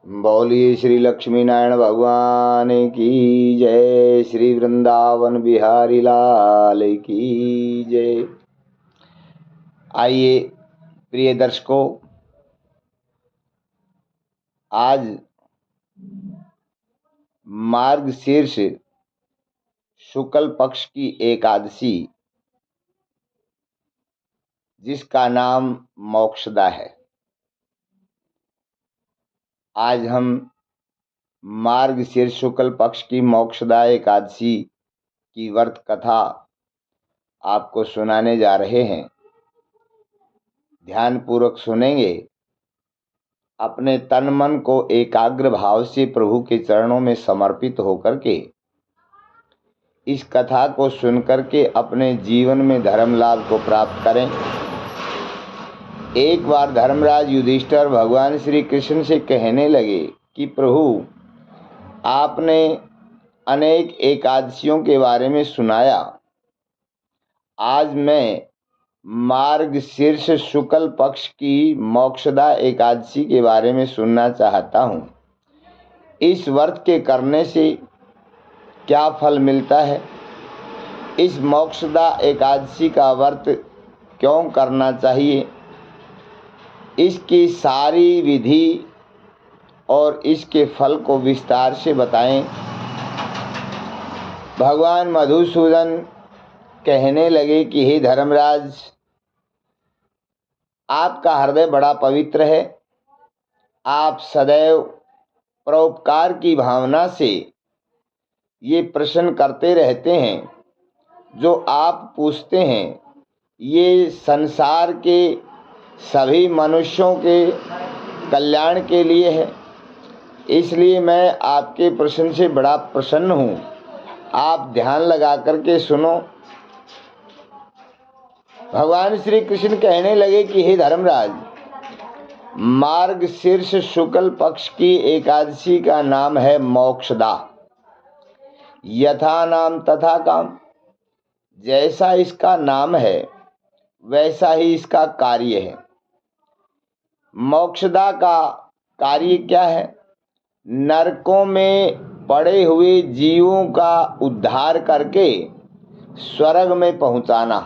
बोलिए श्री लक्ष्मी नारायण भगवान की जय। श्री वृंदावन बिहारी लाल की जय। आइए प्रिय दर्शकों, आज मार्गशीर्ष शुक्ल पक्ष की एकादशी, जिसका नाम मोक्षदा है, आज हम मार्गशीर्ष शुक्ल पक्ष की मोक्षदा एकादशी की व्रत कथा आपको सुनाने जा रहे हैं। ध्यान पूर्वक सुनेंगे। अपने तन मन को एकाग्र भाव से प्रभु के चरणों में समर्पित होकर के इस कथा को सुनकर के अपने जीवन में धर्म लाभ को प्राप्त करें। एक बार धर्मराज युधिष्ठिर भगवान श्री कृष्ण से कहने लगे कि प्रभु, आपने अनेक एकादशियों के बारे में सुनाया, आज मैं मार्गशीर्ष शुक्ल पक्ष की मोक्षदा एकादशी के बारे में सुनना चाहता हूँ। इस व्रत के करने से क्या फल मिलता है? इस मोक्षदा एकादशी का व्रत क्यों करना चाहिए? इसकी सारी विधि और इसके फल को विस्तार से बताएं। भगवान मधुसूदन कहने लगे कि हे धर्मराज, आपका हृदय बड़ा पवित्र है। आप सदैव परोपकार की भावना से ये प्रश्न करते रहते हैं। जो आप पूछते हैं ये संसार के सभी मनुष्यों के कल्याण के लिए है, इसलिए मैं आपके प्रश्न से बड़ा प्रसन्न हूँ। आप ध्यान लगा करके सुनो। भगवान श्री कृष्ण कहने लगे कि हे धर्मराज, मार्गशीर्ष शुक्ल पक्ष की एकादशी का नाम है मोक्षदा। यथा नाम तथा काम, जैसा इसका नाम है वैसा ही इसका कार्य है। मोक्षदा का कार्य क्या है? नरकों में पड़े हुए जीवों का उद्धार करके स्वर्ग में पहुंचाना,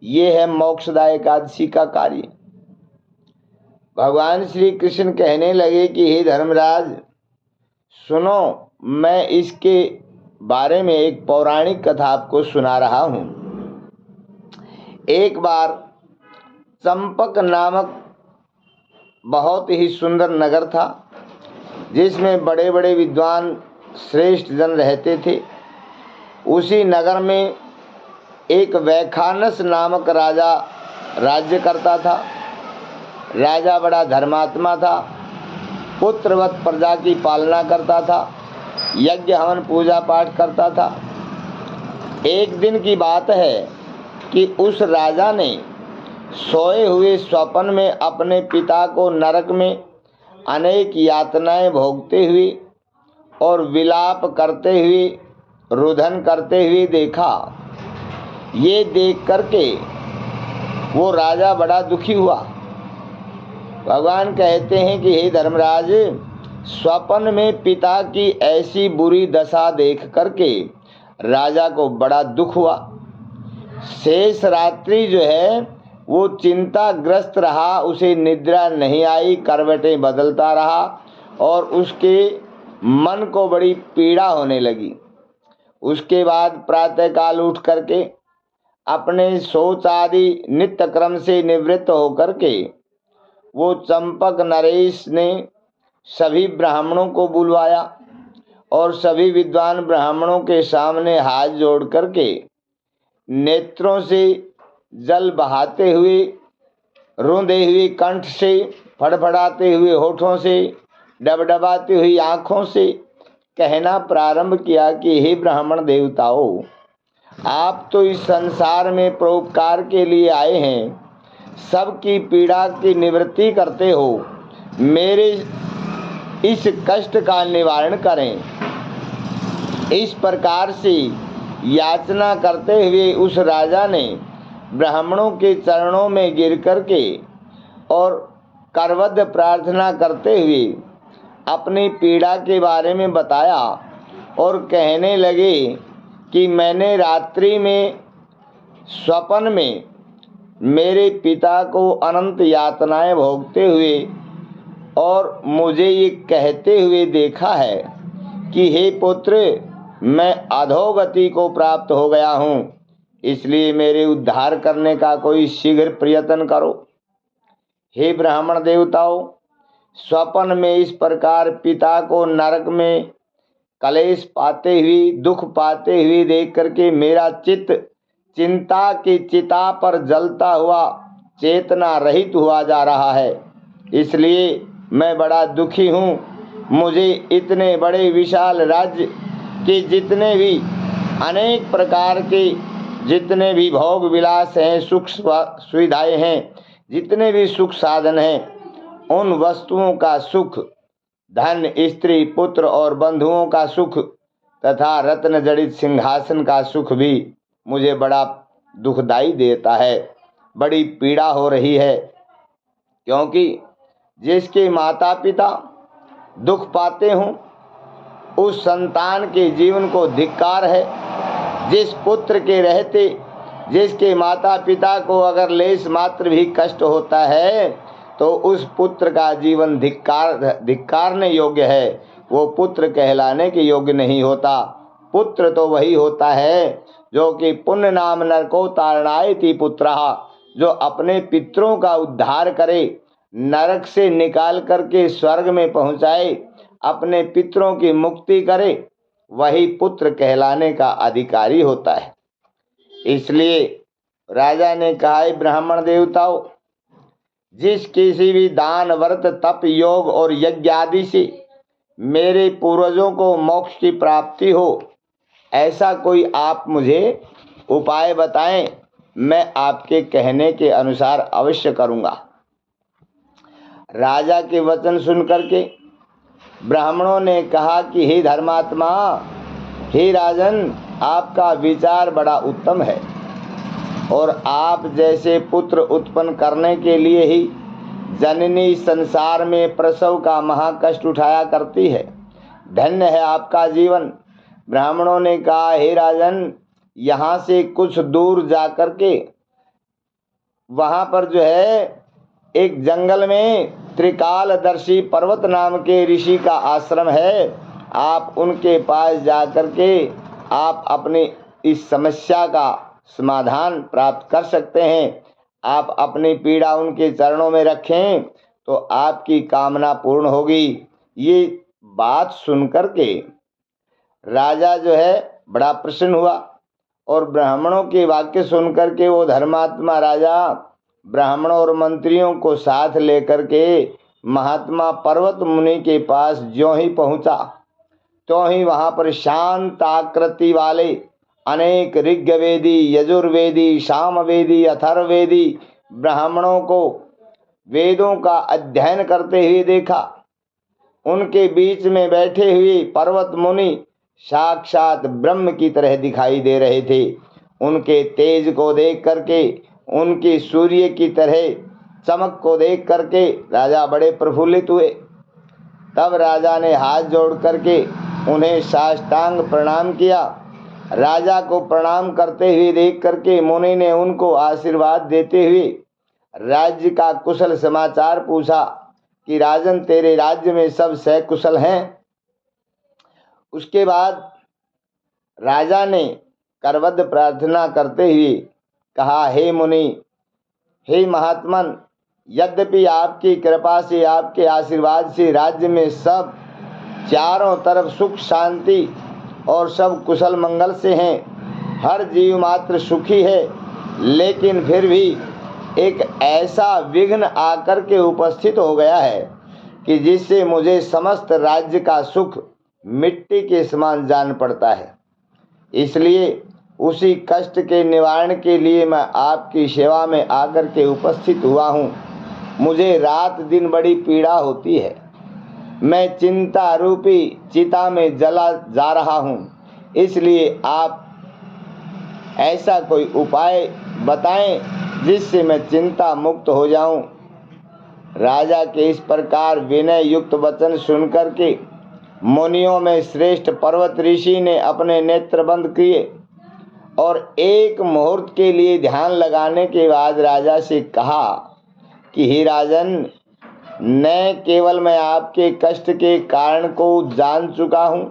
ये है मोक्षदा एकादशी का कार्य। भगवान श्री कृष्ण कहने लगे कि हे धर्मराज सुनो, मैं इसके बारे में एक पौराणिक कथा आपको सुना रहा हूँ। एक बार चंपक नामक बहुत ही सुंदर नगर था, जिसमें बड़े बड़े विद्वान श्रेष्ठ जन रहते थे। उसी नगर में एक वैखानस नामक राजा राज्य करता था। राजा बड़ा धर्मात्मा था, पुत्रवत प्रजा की पालना करता था, यज्ञ हवन पूजा पाठ करता था। एक दिन की बात है कि उस राजा ने सोए हुए स्वप्न में अपने पिता को नरक में अनेक यातनाएं भोगते हुए और विलाप करते हुए, रुदन करते हुए देखा। ये देख करके वो राजा बड़ा दुखी हुआ। भगवान कहते हैं कि हे धर्मराज, स्वप्न में पिता की ऐसी बुरी दशा देख करके राजा को बड़ा दुख हुआ। शेष रात्रि जो है वो चिंताग्रस्त रहा, उसे निद्रा नहीं आई, करवटें बदलता रहा और उसके मन को बड़ी पीड़ा होने लगी। उसके बाद प्रातःकाल उठ करके अपने शौच आदि नित्य क्रम से निवृत्त होकर के वो चंपक नरेश ने सभी ब्राह्मणों को बुलवाया और सभी विद्वान ब्राह्मणों के सामने हाथ जोड़ करके नेत्रों से जल बहाते हुए, रूंधे हुए कंठ से, फड़फड़ाते हुए होठों से, डबडबाती हुई आँखों से कहना प्रारंभ किया कि हे ब्राह्मण देवताओं, आप तो इस संसार में परोपकार के लिए आए हैं, सबकी पीड़ा की निवृत्ति करते हो, मेरे इस कष्ट का निवारण करें। इस प्रकार से याचना करते हुए उस राजा ने ब्राह्मणों के चरणों में गिर करके और करवद प्रार्थना करते हुए अपनी पीड़ा के बारे में बताया और कहने लगे कि मैंने रात्रि में स्वप्न में मेरे पिता को अनंत यातनाएं भोगते हुए और मुझे ये कहते हुए देखा है कि हे पुत्र, मैं अधोगति को प्राप्त हो गया हूँ, इसलिए मेरे उद्धार करने का कोई शीघ्र प्रयत्न करो। हे ब्राह्मण देवताओं, स्वप्न में इस प्रकार पिता को नरक में कलेश पाते हुए, दुख पाते हुए देख करके मेरा चित्त चिंता की चिता पर जलता हुआ चेतना रहित हुआ जा रहा है, इसलिए मैं बड़ा दुखी हूँ। मुझे इतने बड़े विशाल राज्य के जितने भी अनेक प्रकार के जितने भी भोग विलास हैं, सुख सुविधाएं हैं, जितने भी सुख साधन हैं, उन वस्तुओं का सुख, धन, स्त्री, पुत्र और बंधुओं का सुख तथा रत्न जड़ित सिंहासन का सुख भी मुझे बड़ा दुखदाई देता है। बड़ी पीड़ा हो रही है, क्योंकि जिसके माता पिता दुख पाते हों उस संतान के जीवन को धिक्कार है। जिस पुत्र के रहते जिसके माता पिता को अगर लेश मात्र भी कष्ट होता है तो उस पुत्र का जीवन धिक्कारने योग्य है, वो पुत्र कहलाने के योग्य नहीं होता। पुत्र तो वही होता है जो कि पुण्य नाम नरको तारणायति पुत्रः, जो अपने पितरों का उद्धार करे, नरक से निकाल करके स्वर्ग में पहुंचाए, अपने पितरों की मुक्ति करे, वही पुत्र कहलाने का अधिकारी होता है। इसलिए राजा ने कहा, ब्राह्मण देवताओं, जिस किसी भी दान, व्रत, तप, योग और यज्ञ आदि से मेरे पूर्वजों को मोक्ष की प्राप्ति हो, ऐसा कोई आप मुझे उपाय बताएं, मैं आपके कहने के अनुसार अवश्य करूंगा। राजा के वचन सुनकर के ब्राह्मणों ने कहा कि हे धर्मात्मा, हे राजन, आपका विचार बड़ा उत्तम है और आप जैसे पुत्र उत्पन्न करने के लिए ही जननी संसार में प्रसव का महाकष्ट उठाया करती है। धन्य है आपका जीवन। ब्राह्मणों ने कहा, हे राजन, यहाँ से कुछ दूर जाकर के वहाँ पर जो है एक जंगल में त्रिकालदर्शी पर्वत नाम के ऋषि का आश्रम है। आप उनके पास जाकर के आप अपनी इस समस्या का समाधान प्राप्त कर सकते हैं। आप अपनी पीड़ा उनके चरणों में रखें तो आपकी कामना पूर्ण होगी। ये बात सुनकर के राजा जो है बड़ा प्रसन्न हुआ और ब्राह्मणों के वाक्य सुनकर के वो धर्मात्मा राजा ब्राह्मणों और मंत्रियों को साथ लेकर के महात्मा पर्वत मुनि के पास ज्यों ही पहुंचा तो ही वहां पर शांत आकृति वाले अनेक ऋग्वेदी, यजुर्वेदी, सामवेदी, अथर्ववेदी ब्राह्मणों को वेदों का अध्ययन करते हुए देखा। उनके बीच में बैठे हुए पर्वत मुनि साक्षात ब्रह्म की तरह दिखाई दे रहे थे। उनके तेज को देख करके, उनकी सूर्य की तरह चमक को देख करके राजा बड़े प्रफुल्लित हुए। तब राजा ने हाथ जोड़ करके उन्हें साष्टांग प्रणाम किया। राजा को प्रणाम करते हुए देख करके मुनि ने उनको आशीर्वाद देते हुए राज्य का कुशल समाचार पूछा कि राजन, तेरे राज्य में सब सकुशल हैं। उसके बाद राजा ने करबद्ध प्रार्थना करते हुए कहा, हे मुनि, हे महात्मन, यद्यपि आपकी कृपा से, आपके आशीर्वाद से राज्य में सब चारों तरफ सुख शांति और सब कुशल मंगल से हैं, हर जीव मात्र सुखी है, लेकिन फिर भी एक ऐसा विघ्न आकर के उपस्थित हो गया है कि जिससे मुझे समस्त राज्य का सुख मिट्टी के समान जान पड़ता है। इसलिए उसी कष्ट के निवारण के लिए मैं आपकी सेवा में आकर के उपस्थित हुआ हूँ। मुझे रात दिन बड़ी पीड़ा होती है। मैं चिंता रूपी चिता में जला जा रहा हूँ। इसलिए आप ऐसा कोई उपाय बताएं जिससे मैं चिंता मुक्त हो जाऊं। राजा के इस प्रकार विनय युक्त वचन सुनकर के मुनियों में श्रेष्ठ पर्वत ऋषि ने अपने नेत्र बंद किए और एक मुहूर्त के लिए ध्यान लगाने के बाद राजा से कहा कि हे राजन, न केवल मैं आपके कष्ट के कारण को जान चुका हूँ,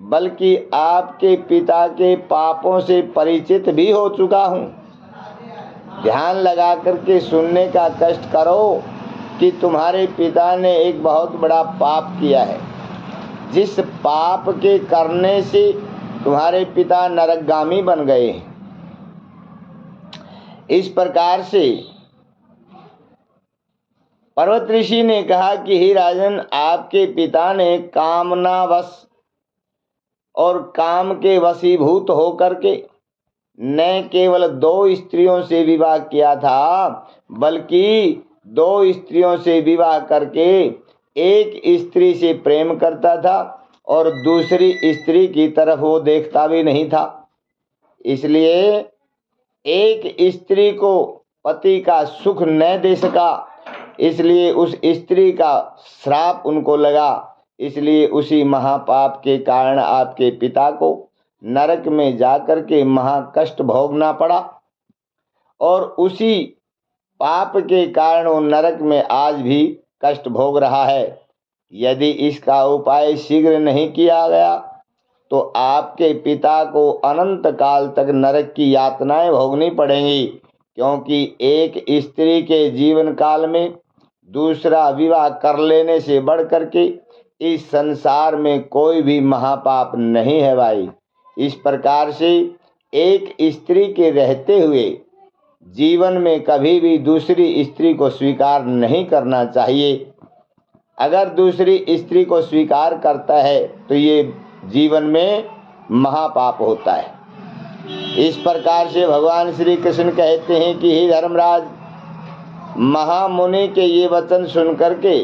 बल्कि आपके पिता के पापों से परिचित भी हो चुका हूँ। ध्यान लगा करके सुनने का कष्ट करो कि तुम्हारे पिता ने एक बहुत बड़ा पाप किया है, जिस पाप के करने से तुम्हारे पिता नरकगामी बन गए। इस प्रकार से पर्वत ऋषि ने कहा कि हे राजन, आपके पिता ने कामनावश और काम के वशीभूत होकर के न केवल 2 स्त्रियों से विवाह किया था, बल्कि 2 स्त्रियों से विवाह करके एक स्त्री से प्रेम करता था और दूसरी स्त्री की तरफ वो देखता भी नहीं था। इसलिए एक स्त्री को पति का सुख न दे सका, इसलिए उस स्त्री का श्राप उनको लगा। इसलिए उसी महापाप के कारण आपके पिता को नरक में जाकर के महाकष्ट भोगना पड़ा और उसी पाप के कारण वो नरक में आज भी कष्ट भोग रहा है। यदि इसका उपाय शीघ्र नहीं किया गया तो आपके पिता को अनंत काल तक नरक की यातनाएं भोगनी पड़ेंगी, क्योंकि एक स्त्री के जीवन काल में दूसरा विवाह कर लेने से बढ़ करके इस संसार में कोई भी महापाप नहीं है भाई। इस प्रकार से एक स्त्री के रहते हुए जीवन में कभी भी दूसरी स्त्री को स्वीकार नहीं करना चाहिए। अगर दूसरी स्त्री को स्वीकार करता है तो ये जीवन में महापाप होता है। इस प्रकार से भगवान श्री कृष्ण कहते हैं कि हे धर्मराज, महामुनि के ये वचन सुनकर के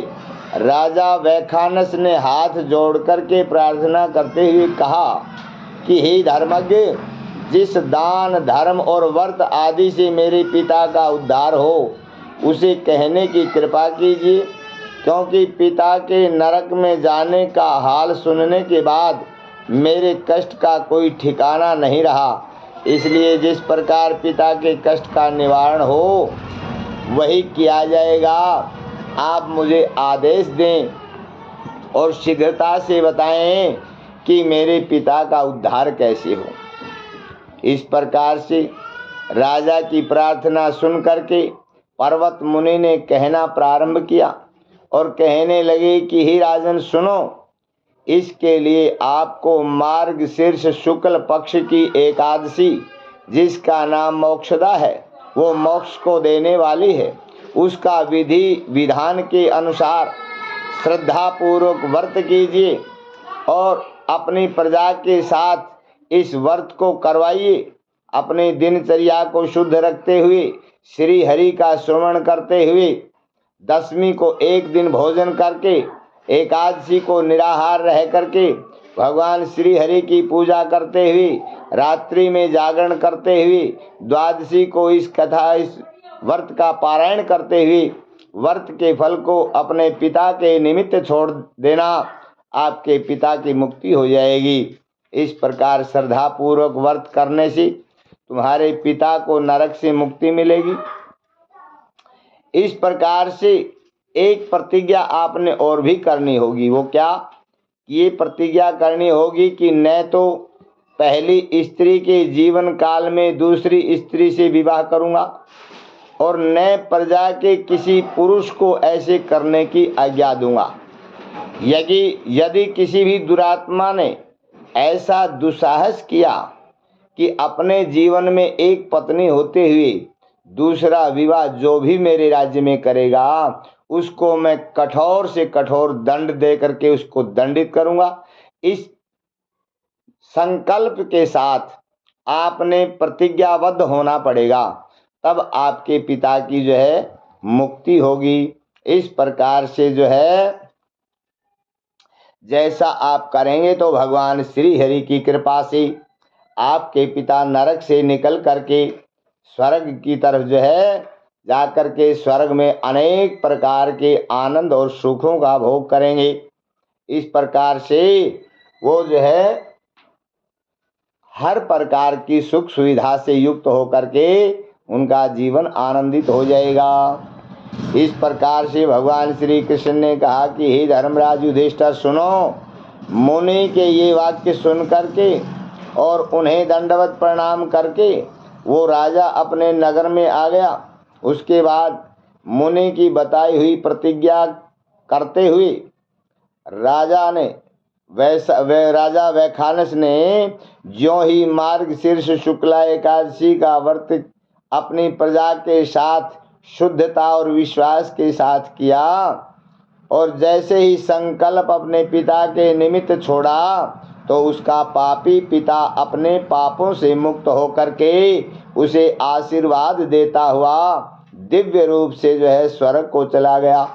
राजा वैखानस ने हाथ जोड़ करके प्रार्थना करते हुए कहा कि हे धर्मज्ञ, जिस दान धर्म और व्रत आदि से मेरे पिता का उद्धार हो उसे कहने की कृपा कीजिए, क्योंकि पिता के नरक में जाने का हाल सुनने के बाद मेरे कष्ट का कोई ठिकाना नहीं रहा। इसलिए जिस प्रकार पिता के कष्ट का निवारण हो वही किया जाएगा। आप मुझे आदेश दें और शीघ्रता से बताएं कि मेरे पिता का उद्धार कैसे हो। इस प्रकार से राजा की प्रार्थना सुन करके पर्वत मुनि ने कहना प्रारंभ किया और कहने लगे कि हे राजन सुनो, इसके लिए आपको मार्गशीर्ष शुक्ल पक्ष की एकादशी, जिसका नाम मोक्षदा है, वो मोक्ष को देने वाली है, उसका विधि विधान के अनुसार श्रद्धा पूर्वक व्रत कीजिए और अपनी प्रजा के साथ इस व्रत को करवाइए। अपने दिनचर्या को शुद्ध रखते हुए श्री हरि का स्मरण करते हुए दशमी को एक दिन भोजन करके एकादशी को निराहार रह करके भगवान श्री हरि की पूजा करते हुए रात्रि में जागरण करते हुए द्वादशी को इस व्रत का पारायण करते हुए व्रत के फल को अपने पिता के निमित्त छोड़ देना, आपके पिता की मुक्ति हो जाएगी। इस प्रकार श्रद्धा पूर्वक व्रत करने से तुम्हारे पिता को नरक से मुक्ति मिलेगी। इस प्रकार से एक प्रतिज्ञा आपने और भी करनी होगी। वो क्या? ये प्रतिज्ञा करनी होगी कि न तो पहली स्त्री के जीवन काल में दूसरी स्त्री से विवाह करूंगा और न प्रजा के किसी पुरुष को ऐसे करने की आज्ञा दूंगा। यदि किसी भी दुरात्मा ने ऐसा दुस्साहस किया कि अपने जीवन में एक पत्नी होते हुए दूसरा विवाह जो भी मेरे राज्य में करेगा उसको मैं कठोर से कठोर दंड दे करके उसको दंडित करूंगा। इस संकल्प के साथ आपने प्रतिज्ञाबद्ध होना पड़ेगा, तब आपके पिता की जो है मुक्ति होगी। इस प्रकार से जो है जैसा आप करेंगे तो भगवान श्री हरि की कृपा से आपके पिता नरक से निकल करके स्वर्ग की तरफ जो है जाकर के स्वर्ग में अनेक प्रकार के आनंद और सुखों का भोग करेंगे। इस प्रकार से वो जो है हर प्रकार की सुख सुविधा से युक्त होकर के उनका जीवन आनंदित हो जाएगा। इस प्रकार से भगवान श्री कृष्ण ने कहा कि हे धर्मराज युधिष्ठिर सुनो, मुनि के ये वाक्य सुन करके और उन्हें दंडवत प्रणाम करके वो राजा अपने नगर में आ गया। उसके बाद मुनि की बताई हुई प्रतिज्ञा करते हुए राजा वैखानस ने ज्यों ही मार्गशीर्ष शुक्ला एकादशी का व्रत अपनी प्रजा के साथ शुद्धता और विश्वास के साथ किया और जैसे ही संकल्प अपने पिता के निमित्त छोड़ा तो उसका पापी पिता अपने पापों से मुक्त होकर के उसे आशीर्वाद देता हुआ दिव्य रूप से जो है स्वर्ग को चला गया।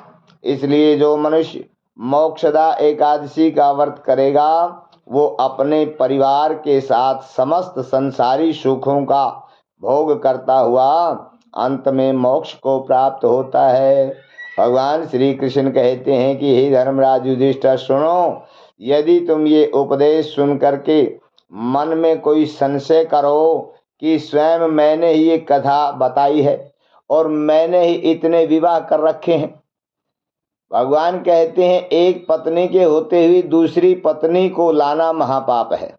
इसलिए जो मनुष्य मोक्षदा एकादशी का व्रत करेगा वो अपने परिवार के साथ समस्त संसारी सुखों का भोग करता हुआ अंत में मोक्ष को प्राप्त होता है। भगवान श्री कृष्ण कहते हैं कि हे धर्मराज युधिष्ठिर सुनो, यदि तुम ये उपदेश सुन करके मन में कोई संशय करो कि स्वयं मैंने ही ये कथा बताई है और मैंने ही इतने विवाह कर रखे हैं। भगवान कहते हैं एक पत्नी के होते हुए दूसरी पत्नी को लाना महापाप है,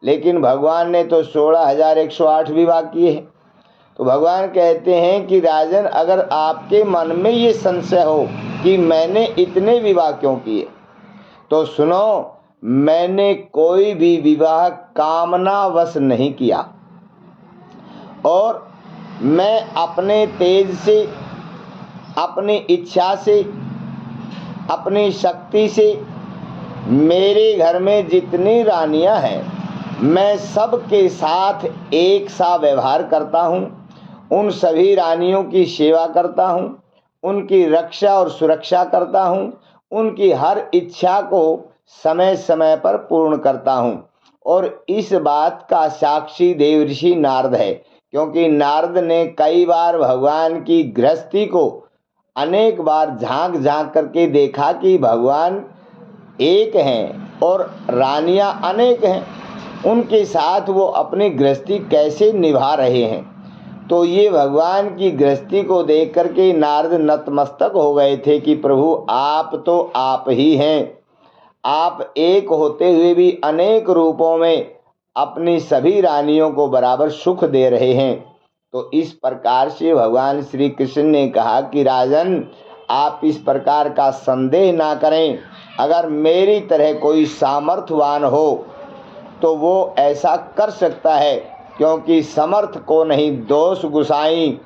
लेकिन भगवान ने तो 16,108 विवाह किए हैं। तो भगवान कहते हैं कि राजन, अगर आपके मन में ये संशय हो कि मैंने इतने विवाह क्यों किए, तो सुनो, मैंने कोई भी विवाह कामनावश नहीं किया और मैं अपने तेज से, अपनी इच्छा से, अपनी शक्ति से मेरे घर में जितनी रानियां हैं मैं सबके साथ एक सा व्यवहार करता हूँ, उन सभी रानियों की सेवा करता हूँ, उनकी रक्षा और सुरक्षा करता हूँ, उनकी हर इच्छा को समय समय पर पूर्ण करता हूँ। और इस बात का साक्षी देवर्षि नारद है, क्योंकि नारद ने कई बार भगवान की गृहस्थी को अनेक बार झांक झांक करके देखा कि भगवान एक हैं और रानियां अनेक हैं, उनके साथ वो अपनी गृहस्थी कैसे निभा रहे हैं। तो ये भगवान की गृहस्थी को देख करके नारद नतमस्तक हो गए थे कि प्रभु आप तो आप ही हैं, आप एक होते हुए भी अनेक रूपों में अपनी सभी रानियों को बराबर सुख दे रहे हैं। तो इस प्रकार से भगवान श्री कृष्ण ने कहा कि राजन, आप इस प्रकार का संदेह ना करें, अगर मेरी तरह कोई सामर्थ्यवान हो तो वो ऐसा कर सकता है, क्योंकि समर्थ को नहीं दोष गुसाई,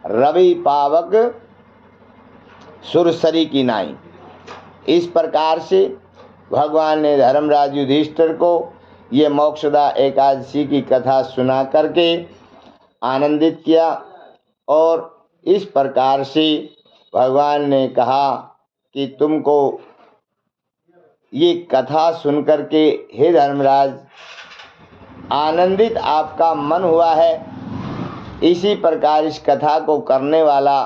रवि पावक सुरसरी की नाई। इस प्रकार से भगवान ने धर्मराज युधिष्ठिर को ये मोक्षदा एकादशी की कथा सुना करके आनंदित किया और इस प्रकार से भगवान ने कहा कि तुमको ये कथा सुन करके हे धर्मराज आनंदित आपका मन हुआ है, इसी प्रकार इस कथा को करने वाला,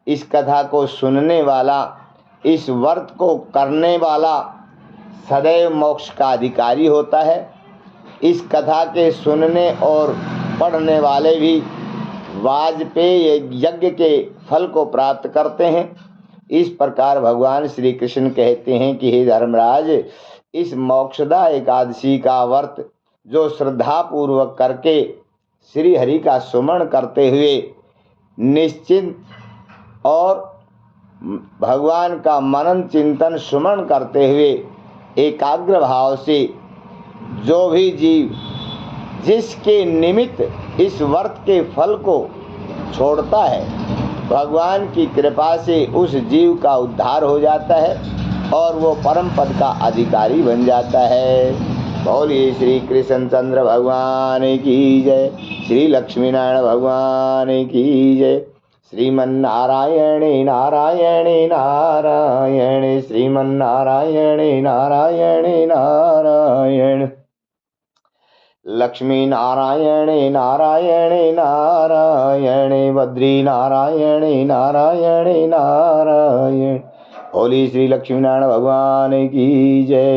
इस कथा को सुनने वाला, इस व्रत को करने वाला सदैव मोक्ष का अधिकारी होता है। इस कथा के सुनने और पढ़ने वाले भी वाजपेय यज्ञ के फल को प्राप्त करते हैं। इस प्रकार भगवान श्री कृष्ण कहते हैं कि हे धर्मराज, इस मोक्षदा एकादशी का व्रत जो श्रद्धा पूर्वक करके श्री हरि का सुमरण करते हुए निश्चित और भगवान का मनन चिंतन सुमरण करते हुए एकाग्र भाव से जो भी जीव जिसके निमित्त इस व्रत के फल को छोड़ता है, भगवान की कृपा से उस जीव का उद्धार हो जाता है और वो परम पद का अधिकारी बन जाता है। बोलिए श्री कृष्ण चंद्र भगवान की जय, श्री लक्ष्मी नारायण भगवान की जय। श्रीमन्नारायणे नारायणे नारायण, श्रीमन्नारायणे नारायणे नारायण। लक्ष्मी नारायणे नारायणे नारायणे बद्री नारायणे नारायणे नारायण। बोली श्री लक्ष्मीनारायण भगवान की जय।